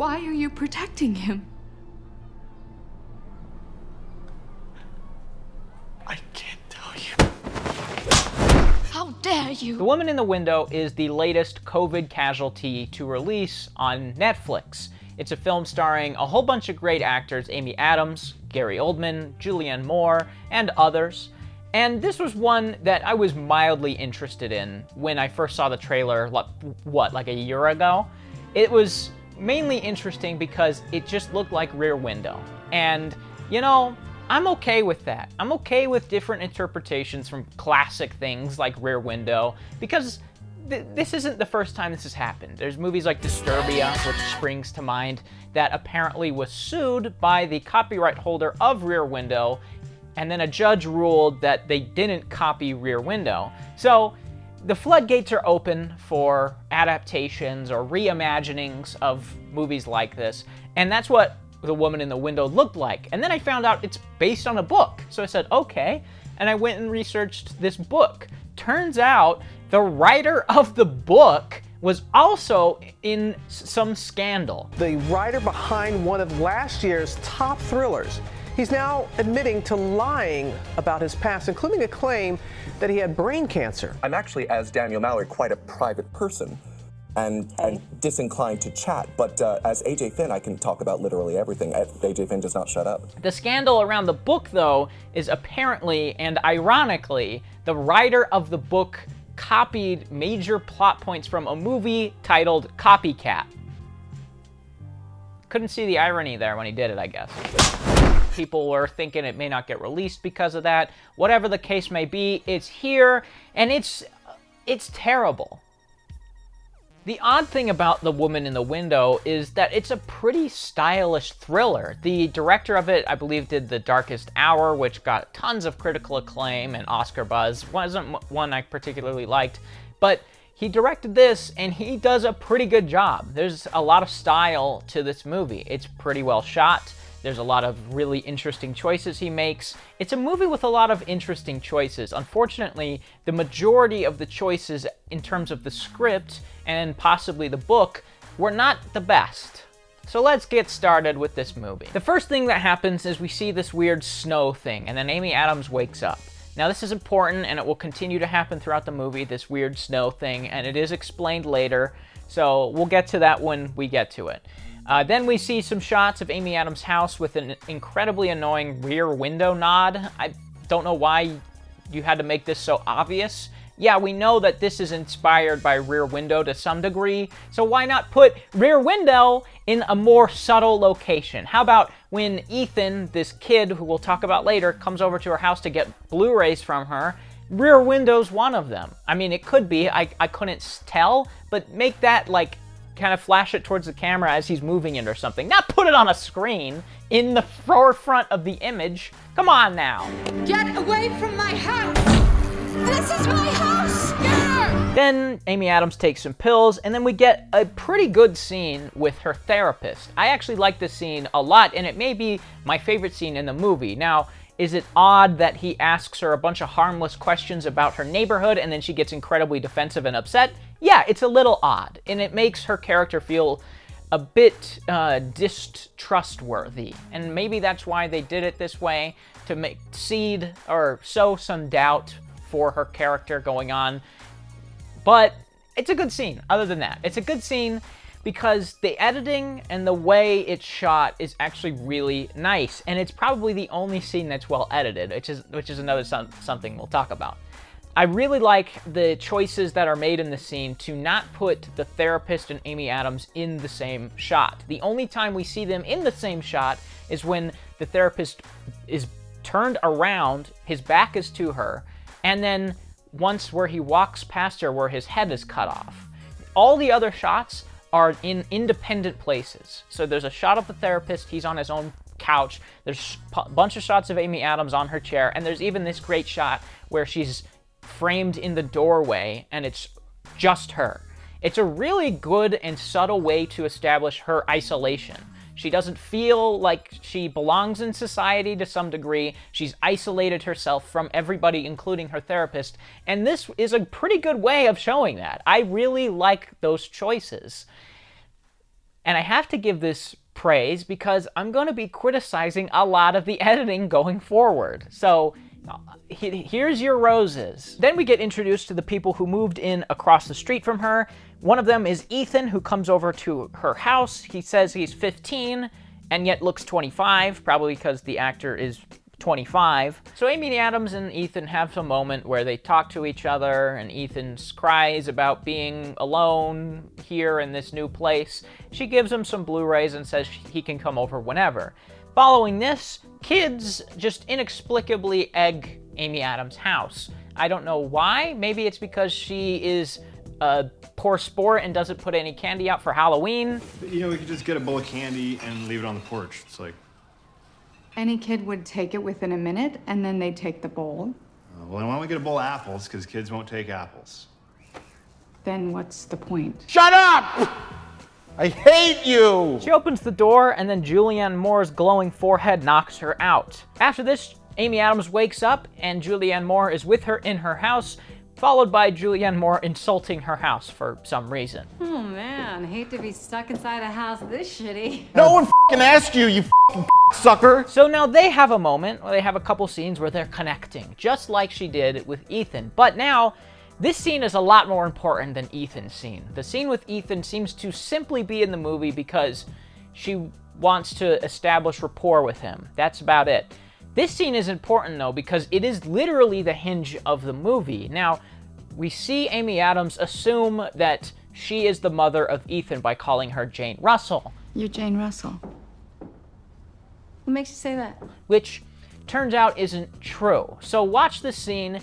Why are you protecting him? I can't tell you. How dare you? The Woman in the Window is the latest COVID casualty to release on Netflix. It's a film starring a whole bunch of great actors: Amy Adams, Gary Oldman, Julianne Moore, and others. And this was one that I was mildly interested in when I first saw the trailer, like a year ago. It was mainly interesting because it just looked like Rear Window. And, you know, I'm okay with that. I'm okay with different interpretations from classic things like Rear Window, because this isn't the first time this has happened. There's movies like Disturbia, which springs to mind, that apparently was sued by the copyright holder of Rear Window, and then a judge ruled that they didn't copy Rear Window. So the floodgates are open for adaptations or reimaginings of movies like this, and that's what The Woman in the Window looked like. And then I found out it's based on a book. So I said, okay, and I went and researched this book. Turns out the writer of the book was also in some scandal. The writer behind one of last year's top thrillers. He's now admitting to lying about his past, including a claim that he had brain cancer. I'm actually, as Daniel Mallory, quite a private person and disinclined to chat, but as AJ Finn, I can talk about literally everything. AJ Finn does not shut up. The scandal around the book, though, is apparently, and ironically, the writer of the book copied major plot points from a movie titled Copycat. Couldn't see the irony there when he did it, I guess. People were thinking it may not get released because of that. Whatever the case may be, it's here, and it's terrible. The odd thing about The Woman in the Window is that it's a pretty stylish thriller. The director of it, I believe, did The Darkest Hour, which got tons of critical acclaim and Oscar buzz. Wasn't one I particularly liked, but he directed this, and he does a pretty good job. There's a lot of style to this movie. It's pretty well shot. There's a lot of really interesting choices he makes. It's a movie with a lot of interesting choices. Unfortunately, the majority of the choices in terms of the script and possibly the book were not the best. So let's get started with this movie. The first thing that happens is we see this weird snow thing, and then Amy Adams wakes up. Now this is important, and it will continue to happen throughout the movie, this weird snow thing, and it is explained later, so we'll get to that when we get to it. Then we see some shots of Amy Adams' house with an incredibly annoying Rear Window nod. I don't know why you had to make this so obvious. Yeah, we know that this is inspired by Rear Window to some degree, so why not put Rear Window in a more subtle location? How about when Ethan, this kid who we'll talk about later, comes over to her house to get Blu-rays from her, Rear Window's one of them. I mean, it could be, I couldn't tell, but make that like kind of flash it towards the camera as he's moving it or something. Not put it on a screen in the forefront of the image. Come on now. Get away from my house! This is my house! Yeah! Then Amy Adams takes some pills, and then we get a pretty good scene with her therapist. I actually like this scene a lot, and it may be my favorite scene in the movie. Now, is it odd that he asks her a bunch of harmless questions about her neighborhood and then she gets incredibly defensive and upset? Yeah, it's a little odd, and it makes her character feel a bit distrustworthy. And maybe that's why they did it this way, to seed or sow some doubt for her character going on. But it's a good scene, other than that. It's a good scene because the editing and the way it's shot is actually really nice, and it's probably the only scene that's well edited, which is another something we'll talk about. I really like the choices that are made in the scene to not put the therapist and Amy Adams in the same shot. The only time we see them in the same shot is when the therapist is turned around, his back is to her, and then once where he walks past her where his head is cut off. All the other shots are in independent places. So there's a shot of the therapist, he's on his own couch, there's a bunch of shots of Amy Adams on her chair, and there's even this great shot where she's framed in the doorway and it's just her. It's a really good and subtle way to establish her isolation. She doesn't feel like she belongs in society to some degree. She's isolated herself from everybody, including her therapist. And this is a pretty good way of showing that. I really like those choices. And I have to give this praise because I'm going to be criticizing a lot of the editing going forward. So here's your roses. Then we get introduced to the people who moved in across the street from her. One of them is Ethan, who comes over to her house. He says he's 15 and yet looks 25, probably because the actor is 25. So Amy Adams and Ethan have some moment where they talk to each other, and Ethan cries about being alone here in this new place. She gives him some Blu-rays and says he can come over whenever. Following this, kids just inexplicably egg Amy Adams' house. I don't know why. Maybe it's because she is a poor sport and doesn't put any candy out for Halloween. You know, we could just get a bowl of candy and leave it on the porch. It's like... Any kid would take it within a minute, and then they'd take the bowl. Well, why don't we get a bowl of apples, because kids won't take apples. Then what's the point? Shut up! I hate you! She opens the door, and then Julianne Moore's glowing forehead knocks her out. After this, Amy Adams wakes up, and Julianne Moore is with her in her house, followed by Julianne Moore insulting her house for some reason. Oh man, hate to be stuck inside a house this shitty. No one f***ing asked you, you f***ing sucker! So now they have a moment, where they have a couple scenes where they're connecting, just like she did with Ethan. But now, this scene is a lot more important than Ethan's scene. The scene with Ethan seems to simply be in the movie because she wants to establish rapport with him. That's about it. This scene is important, though, because it is literally the hinge of the movie. Now, we see Amy Adams assume that she is the mother of Ethan by calling her Jane Russell. You're Jane Russell. What makes you say that? Which turns out isn't true. So watch the scene.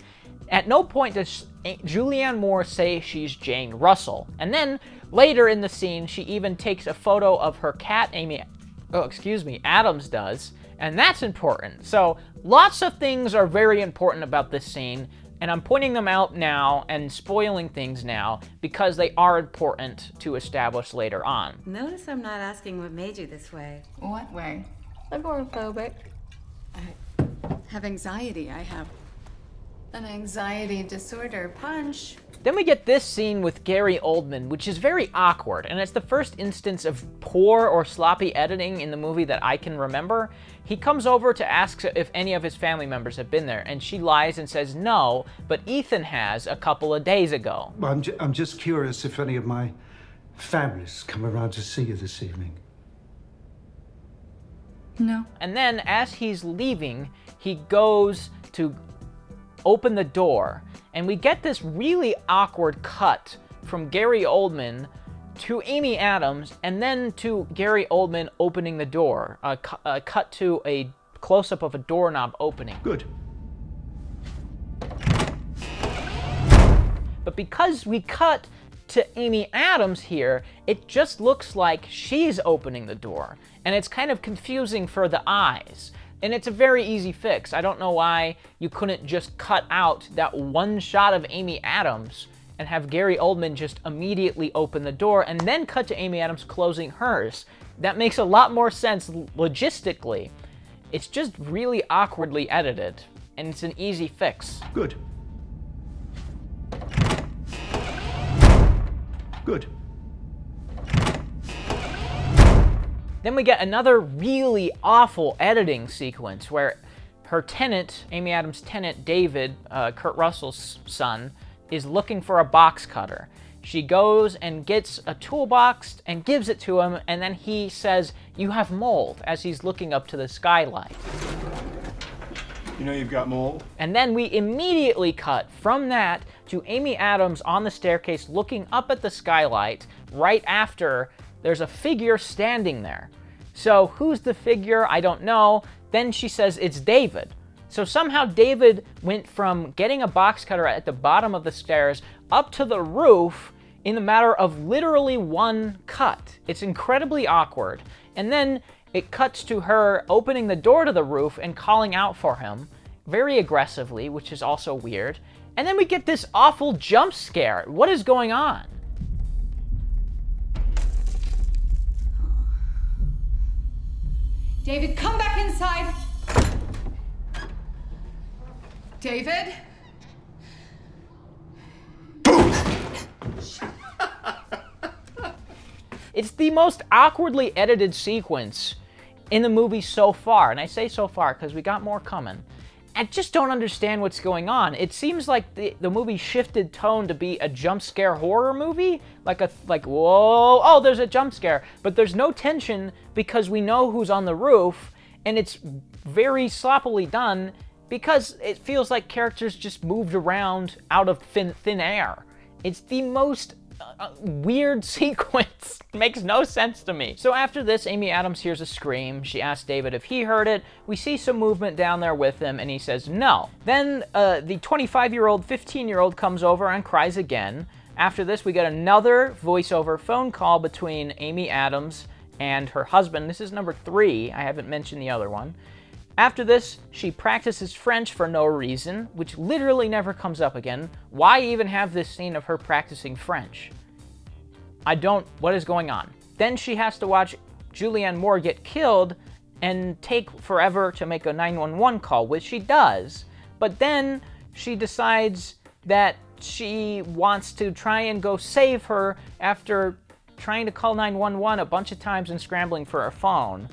At no point does Julianne Moore say she's Jane Russell. And then later in the scene, she even takes a photo of her cat, Adams does. And that's important. So lots of things are very important about this scene, and I'm pointing them out now and spoiling things now because they are important to establish later on. Notice I'm not asking what made you this way. What way? Agoraphobic. I have anxiety. I have an anxiety disorder. Punch. Then we get this scene with Gary Oldman, which is very awkward, and it's the first instance of poor or sloppy editing in the movie that I can remember. He comes over to ask if any of his family members have been there, and she lies and says no, but Ethan has a couple of days ago. Well, I'm just curious if any of my families come around to see you this evening. No. And then as he's leaving, he goes to open the door, and we get this really awkward cut from Gary Oldman to Amy Adams, and then to Gary Oldman opening the door. Cut to a close-up of a doorknob opening. Good. But because we cut to Amy Adams here, it just looks like she's opening the door, and it's kind of confusing for the eyes. And it's a very easy fix. I don't know why you couldn't just cut out that one shot of Amy Adams and have Gary Oldman just immediately open the door and then cut to Amy Adams closing hers. That makes a lot more sense logistically. It's just really awkwardly edited, and it's an easy fix. Good. Good. Then we get another really awful editing sequence where her tenant, Amy Adams' tenant, David, Kurt Russell's son, is looking for a box cutter. She goes and gets a toolbox and gives it to him, and then he says, "You have mold," as he's looking up to the skylight. You know you've got mold? And then we immediately cut from that to Amy Adams on the staircase looking up at the skylight right after there's a figure standing there. So who's the figure? I don't know. Then she says it's David. So somehow David went from getting a box cutter at the bottom of the stairs up to the roof in the matter of literally one cut. It's incredibly awkward. And then it cuts to her opening the door to the roof and calling out for him very aggressively, which is also weird. And then we get this awful jump scare. What is going on? David, come back inside. David? It's the most awkwardly edited sequence in the movie so far. And I say so far because we got more coming. I just don't understand what's going on. It seems like the movie shifted tone to be a jump scare horror movie. Like, whoa, oh, there's a jump scare. But there's no tension because we know who's on the roof. And it's very sloppily done because it feels like characters just moved around out of thin air. It's the most weird sequence. It makes no sense to me. So after this, Amy Adams hears a scream. She asks David if he heard it. We see some movement down there with him, and he says no. Then the 25-year-old, 15-year-old comes over and cries again. After this, we get another voiceover phone call between Amy Adams and her husband. This is number 3. I haven't mentioned the other one. After this, she practices French for no reason, which literally never comes up again. Why even have this scene of her practicing French? What is going on? Then she has to watch Julianne Moore get killed and take forever to make a 911 call, which she does. But then she decides that she wants to try and go save her after trying to call 911 a bunch of times and scrambling for her phone.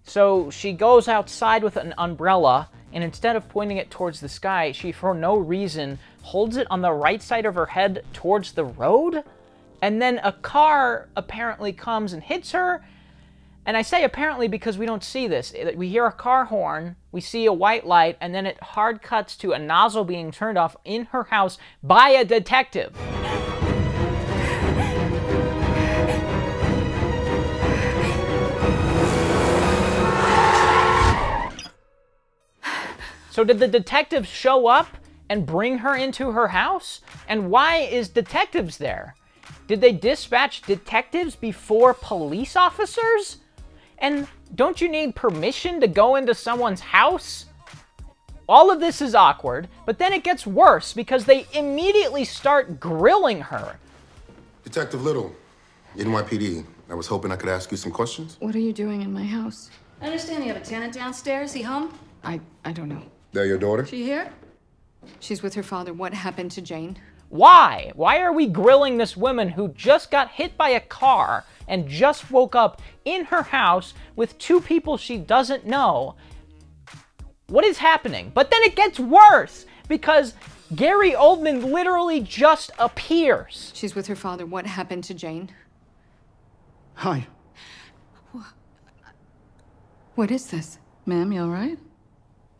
So she goes outside with an umbrella, and instead of pointing it towards the sky, she, for no reason, holds it on the right side of her head towards the road. And then a car apparently comes and hits her. And I say apparently because we don't see this. We hear a car horn, we see a white light, and then it hard cuts to a nozzle being turned off in her house by a detective. So did the detectives show up and bring her into her house? And why is detectives there? Did they dispatch detectives before police officers? And don't you need permission to go into someone's house? All of this is awkward, but then it gets worse because they immediately start grilling her. Detective Little, NYPD. I was hoping I could ask you some questions. What are you doing in my house? I understand you have a tenant downstairs. He home? I don't know. They're your daughter? She here? She's with her father. What happened to Jane? Why? Why are we grilling this woman who just got hit by a car and just woke up in her house with 2 people she doesn't know? What is happening? But then it gets worse because Gary Oldman literally just appears. She's with her father. What happened to Jane? Hi. What is this? Ma'am, you all right?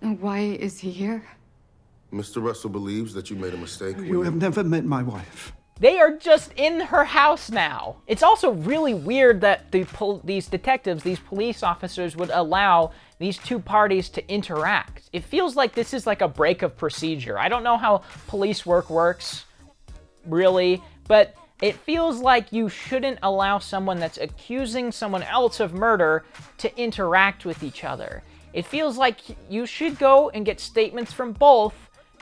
Why is he here? Mr. Russell believes that you made a mistake. You have never met my wife. They are just in her house now. It's also really weird that these detectives, these police officers, would allow these 2 parties to interact. It feels like this is like a break of procedure. I don't know how police work works, really, but it feels like you shouldn't allow someone that's accusing someone else of murder to interact with each other. It feels like you should go and get statements from both,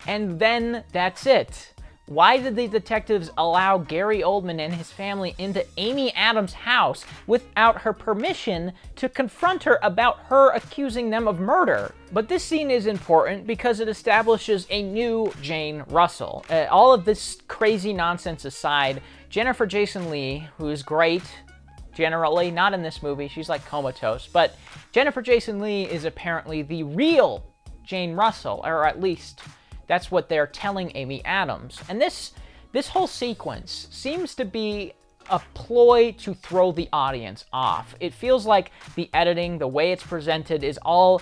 and then that's it. Why did the detectives allow Gary Oldman and his family into Amy Adams' house without her permission to confront her about her accusing them of murder? But this scene is important because it establishes a new Jane Russell. All of this crazy nonsense aside, Jennifer Jason Leigh, who is great, generally, not in this movie, she's like comatose, but Jennifer Jason Leigh is apparently the real Jane Russell, or at least that's what they're telling Amy Adams. And this whole sequence seems to be a ploy to throw the audience off. It feels like the editing, the way it's presented, is all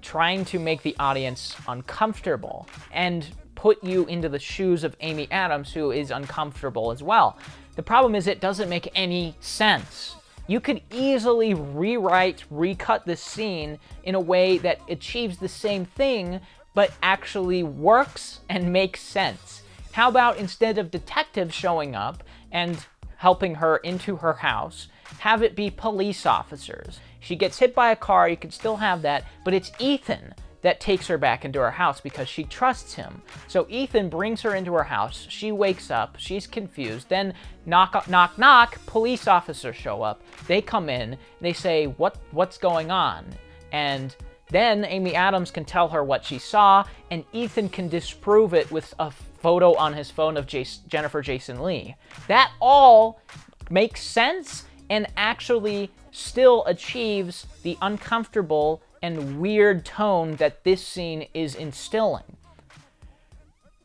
trying to make the audience uncomfortable and put you into the shoes of Amy Adams, who is uncomfortable as well. The problem is it doesn't make any sense. You could easily recut this scene in a way that achieves the same thing, but actually works and makes sense. How about instead of detectives showing up and helping her into her house, have it be police officers? She gets hit by a car, you could still have that, but it's Ethan that takes her back into her house because she trusts him. So Ethan brings her into her house, she wakes up, she's confused, then knock, knock, knock, police officers show up. They come in, they say, what's going on? And then Amy Adams can tell her what she saw, and Ethan can disprove it with a photo on his phone of Jennifer Jason Leigh. That all makes sense and actually still achieves the uncomfortable and weird tone that this scene is instilling.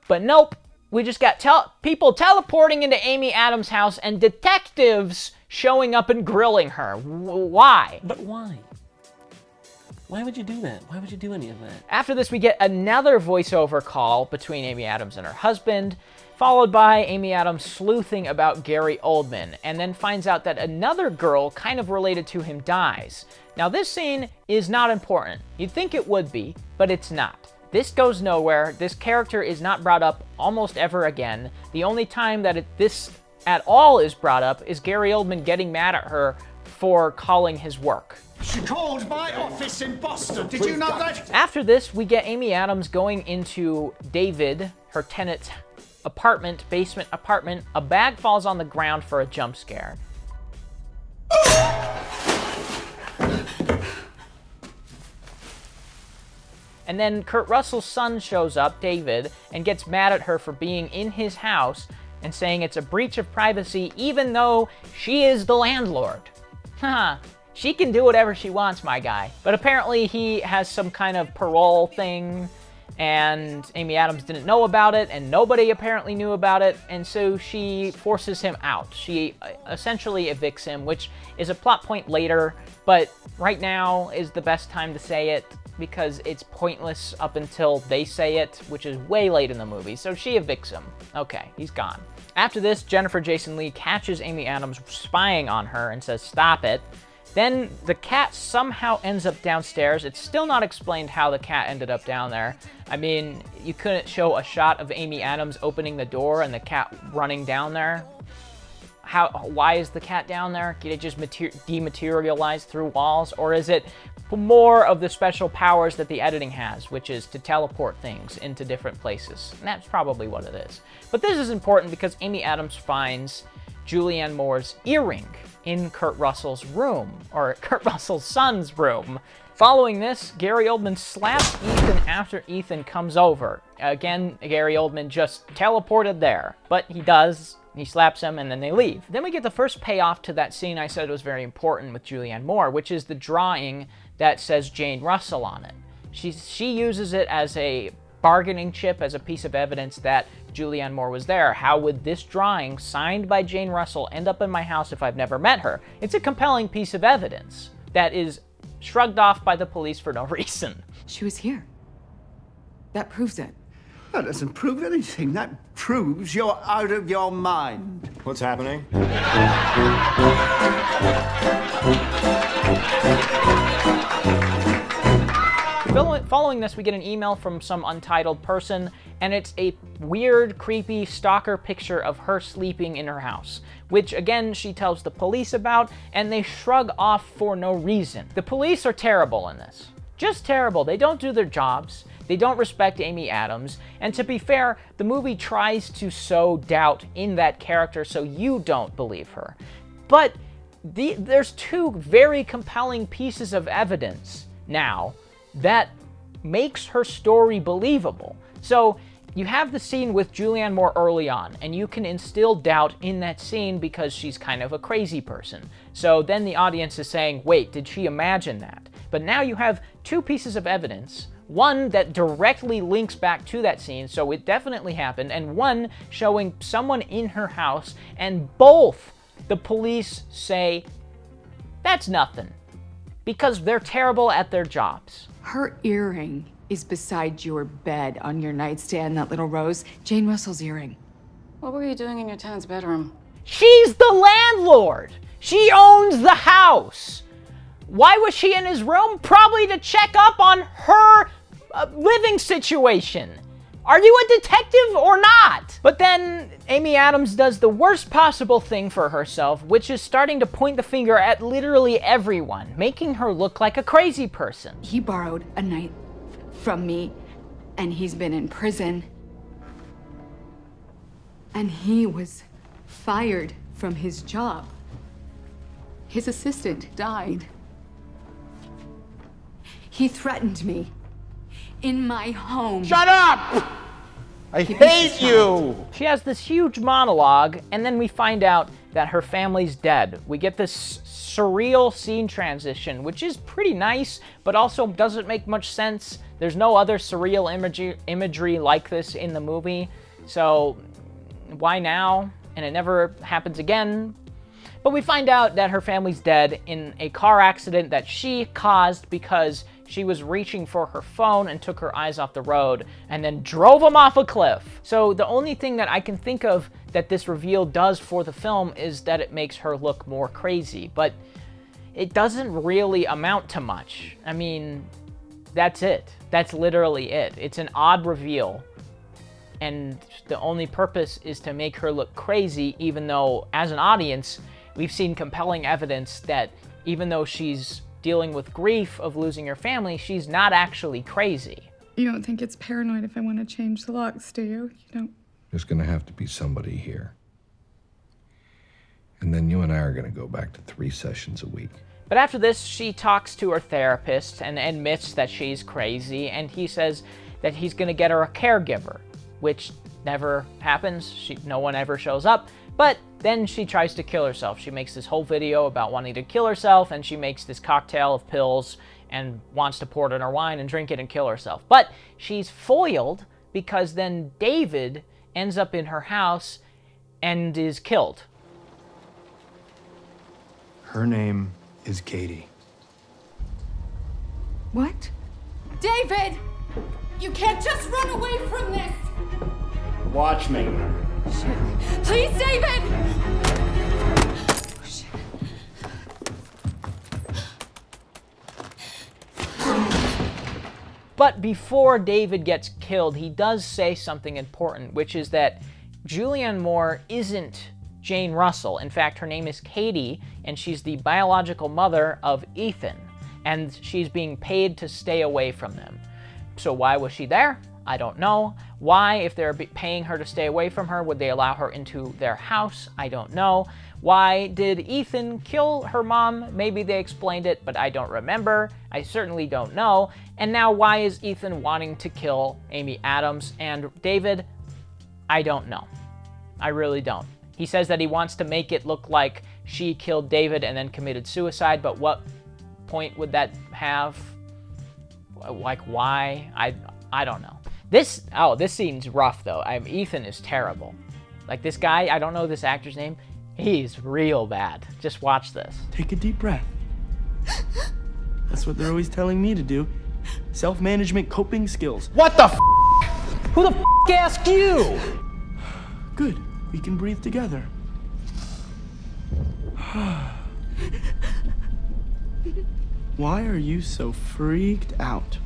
But nope, we just got people teleporting into Amy Adams' house and detectives showing up and grilling her. Why? But why? Why would you do that? Why would you do any of that? After this, we get another voiceover call between Amy Adams and her husband, followed by Amy Adams sleuthing about Gary Oldman, and then finds out that another girl kind of related to him dies. Now, this scene is not important. You'd think it would be, but it's not. This goes nowhere. This character is not brought up almost ever again. The only time that this at all is brought up is Gary Oldman getting mad at her for calling his work. She called my office in Boston. Did you know that? After this, we get Amy Adams going into David, her tenant's apartment, basement apartment. A bag falls on the ground for a jump scare. And then Kurt Russell's son shows up, David, and gets mad at her for being in his house and saying it's a breach of privacy even though she is the landlord. Haha. She can do whatever she wants, my guy. But apparently he has some kind of parole thing, and Amy Adams didn't know about it, and nobody apparently knew about it, and so she forces him out. She essentially evicts him, which is a plot point later, but right now is the best time to say it, because it's pointless up until they say it, which is way late in the movie. So she evicts him. Okay, he's gone. After this, Jennifer Jason Leigh catches Amy Adams spying on her and says, "Stop it." Then the cat somehow ends up downstairs. It's still not explained how the cat ended up down there. I mean, you couldn't show a shot of Amy Adams opening the door and the cat running down there. Why is the cat down there? Did it just dematerialize through walls? Or is it more of the special powers that the editing has, which is to teleport things into different places? And that's probably what it is. But this is important because Amy Adams finds Julianne Moore's earring in Kurt Russell's room, or Kurt Russell's son's room. Following this, Gary Oldman slaps Ethan after Ethan comes over. Again, Gary Oldman just teleported there, but he does. He slaps him, and then they leave. Then we get the first payoff to that scene I said was very important with Julianne Moore, which is the drawing that says Jane Russell on it. She uses it as a bargaining chip, as a piece of evidence that Julianne Moore was there. How would this drawing, signed by Jane Russell, end up in my house if I've never met her? It's a compelling piece of evidence that is shrugged off by the police for no reason. She was here. That proves it. That doesn't prove anything. That proves you're out of your mind. What's happening? Following this, we get an email from some untitled person, and it's a weird, creepy stalker picture of her sleeping in her house, which again, she tells the police about, and they shrug off for no reason. The police are terrible in this. Just terrible. They don't do their jobs. They don't respect Amy Adams. And to be fair, the movie tries to sow doubt in that character so you don't believe her. But there's two very compelling pieces of evidence now that makes her story believable. So you have the scene with Julianne Moore early on, and you can instill doubt in that scene because she's kind of a crazy person. So then the audience is saying, wait, did she imagine that? But now you have two pieces of evidence, one that directly links back to that scene, so it definitely happened, and one showing someone in her house, and both the police say, that's nothing, because they're terrible at their jobs. Her earring is beside your bed on your nightstand, that little rose. Jane Russell's earring. What were you doing in your tenant's bedroom? She's the landlord. She owns the house. Why was she in his room? Probably to check up on her living situation. Are you a detective or not? But then Amy Adams does the worst possible thing for herself, which is starting to point the finger at literally everyone, making her look like a crazy person. He borrowed a knife from me, and he's been in prison. And he was fired from his job. His assistant died. He threatened me in my home. Shut up! I hate you! She has this huge monologue, and then we find out that her family's dead. We get this surreal scene transition, which is pretty nice, but also doesn't make much sense. There's no other surreal imagery like this in the movie, so why now? And it never happens again. But we find out that her family's dead in a car accident that she caused because she was reaching for her phone and took her eyes off the road and then drove them off a cliff. So the only thing that I can think of that this reveal does for the film is that it makes her look more crazy, but it doesn't really amount to much. I mean, that's it. That's literally it. It's an odd reveal, and the only purpose is to make her look crazy, even though, as an audience, we've seen compelling evidence that even though she's dealing with grief of losing her family, she's not actually crazy. You don't think it's paranoid if I want to change the locks, do you? You don't? There's gonna have to be somebody here. And then you and I are gonna go back to 3 sessions a week. But after this, she talks to her therapist and admits that she's crazy, and he says that he's gonna get her a caregiver, which never happens. No one ever shows up. But then she tries to kill herself. She makes this whole video about wanting to kill herself, and she makes this cocktail of pills and wants to pour it in her wine and drink it and kill herself. But she's foiled because then David ends up in her house and is killed. Her name is Katie. What? David! You can't just run away from this! Watch me. Shit. Please, David! Oh, shit. But before David gets killed, he does say something important, which is that Julianne Moore isn't Jane Russell. In fact, her name is Katie, and she's the biological mother of Ethan, and she's being paid to stay away from them. So why was she there? I don't know. Why, if they're paying her to stay away from her, would they allow her into their house? I don't know. Why did Ethan kill her mom? Maybe they explained it, but I don't remember. I certainly don't know. And now why is Ethan wanting to kill Amy Adams and David? I don't know. I really don't. He says that he wants to make it look like she killed David and then committed suicide, but what point would that have? Like, why? I don't know. This scene's rough, though. Ethan is terrible. Like, this guy, I don't know this actor's name. He's real bad. Just watch this. Take a deep breath. That's what they're always telling me to do. Self-management coping skills. What the f? Who the f asked you? Good. We can breathe together. Why are you so freaked out?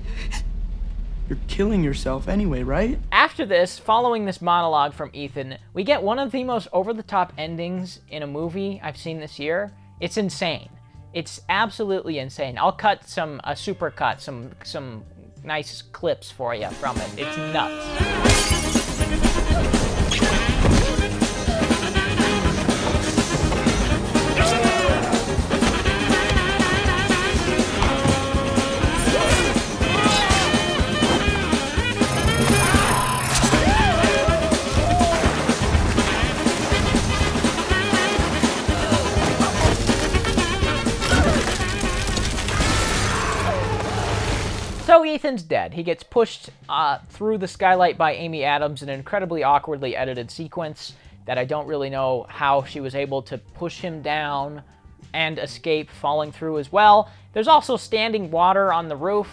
You're killing yourself anyway, right? After this, following this monologue from Ethan, we get one of the most over-the-top endings in a movie I've seen this year. It's insane. It's absolutely insane. I'll cut a super cut, some nice clips for you from it. It's nuts. So Ethan's dead. He gets pushed through the skylight by Amy Adams in an incredibly awkwardly edited sequence that I don't really know how she was able to push him down and escape falling through as well. There's also standing water on the roof.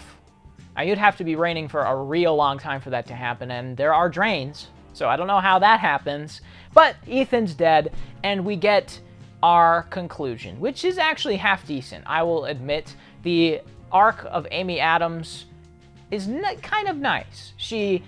You'd have to be raining for a real long time for that to happen, and there are drains, so I don't know how that happens. But Ethan's dead, and we get our conclusion, which is actually half decent. I will admit, the arc of Amy Adams is kind of nice. She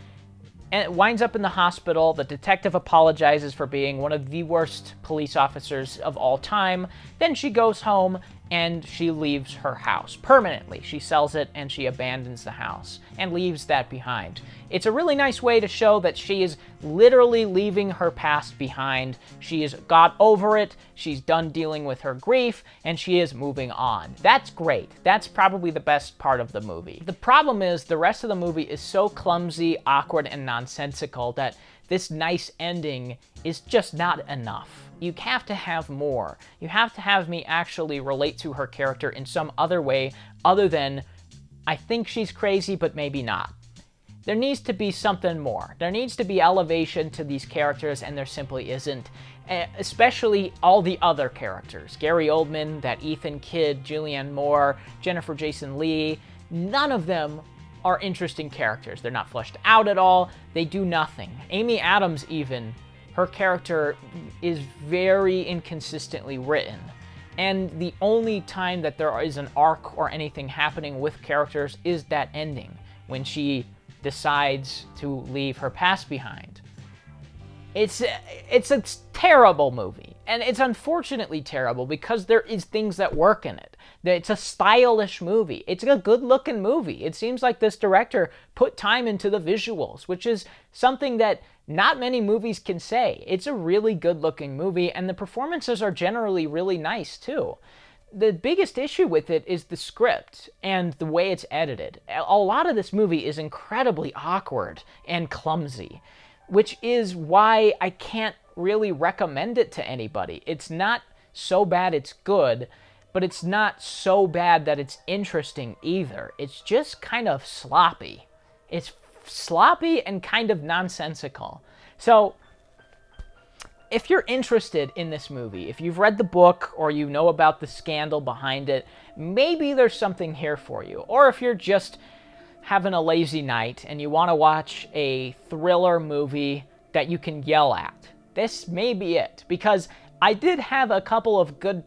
winds up in the hospital. The detective apologizes for being one of the worst police officers of all time. Then she goes home and she leaves her house permanently. She sells it and she abandons the house and leaves that behind. It's a really nice way to show that she is literally leaving her past behind. She has got over it, she's done dealing with her grief, and she is moving on. That's great. That's probably the best part of the movie. The problem is the rest of the movie is so clumsy, awkward, and nonsensical that this nice ending is just not enough. You have to have more. You have to have me actually relate to her character in some other way other than, I think she's crazy, but maybe not. There needs to be something more. There needs to be elevation to these characters, and there simply isn't. Especially all the other characters. Gary Oldman, that Ethan kid, Julianne Moore, Jennifer Jason Leigh. None of them are interesting characters. They're not fleshed out at all. They do nothing. Amy Adams even, her character is very inconsistently written. And the only time that there is an arc or anything happening with characters is that ending, when she decides to leave her past behind. It's a terrible movie, and it's unfortunately terrible because there is things that work in it. It's a stylish movie. It's a good-looking movie. It seems like this director put time into the visuals, which is something that not many movies can say. It's a really good-looking movie, and the performances are generally really nice, too. The biggest issue with it is the script and the way it's edited. A lot of this movie is incredibly awkward and clumsy, which is why I can't really recommend it to anybody. It's not so bad it's good, but it's not so bad that it's interesting either. It's just kind of sloppy. It's sloppy and kind of nonsensical. So, if you're interested in this movie, if you've read the book or you know about the scandal behind it, maybe there's something here for you. Or if you're just having a lazy night and you want to watch a thriller movie that you can yell at, this may be it. Because I did have a couple of good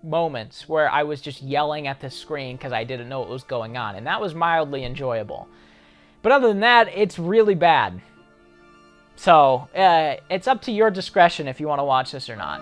moments where I was just yelling at the screen because I didn't know what was going on, and that was mildly enjoyable. But other than that, it's really bad. So, it's up to your discretion if you want to watch this or not.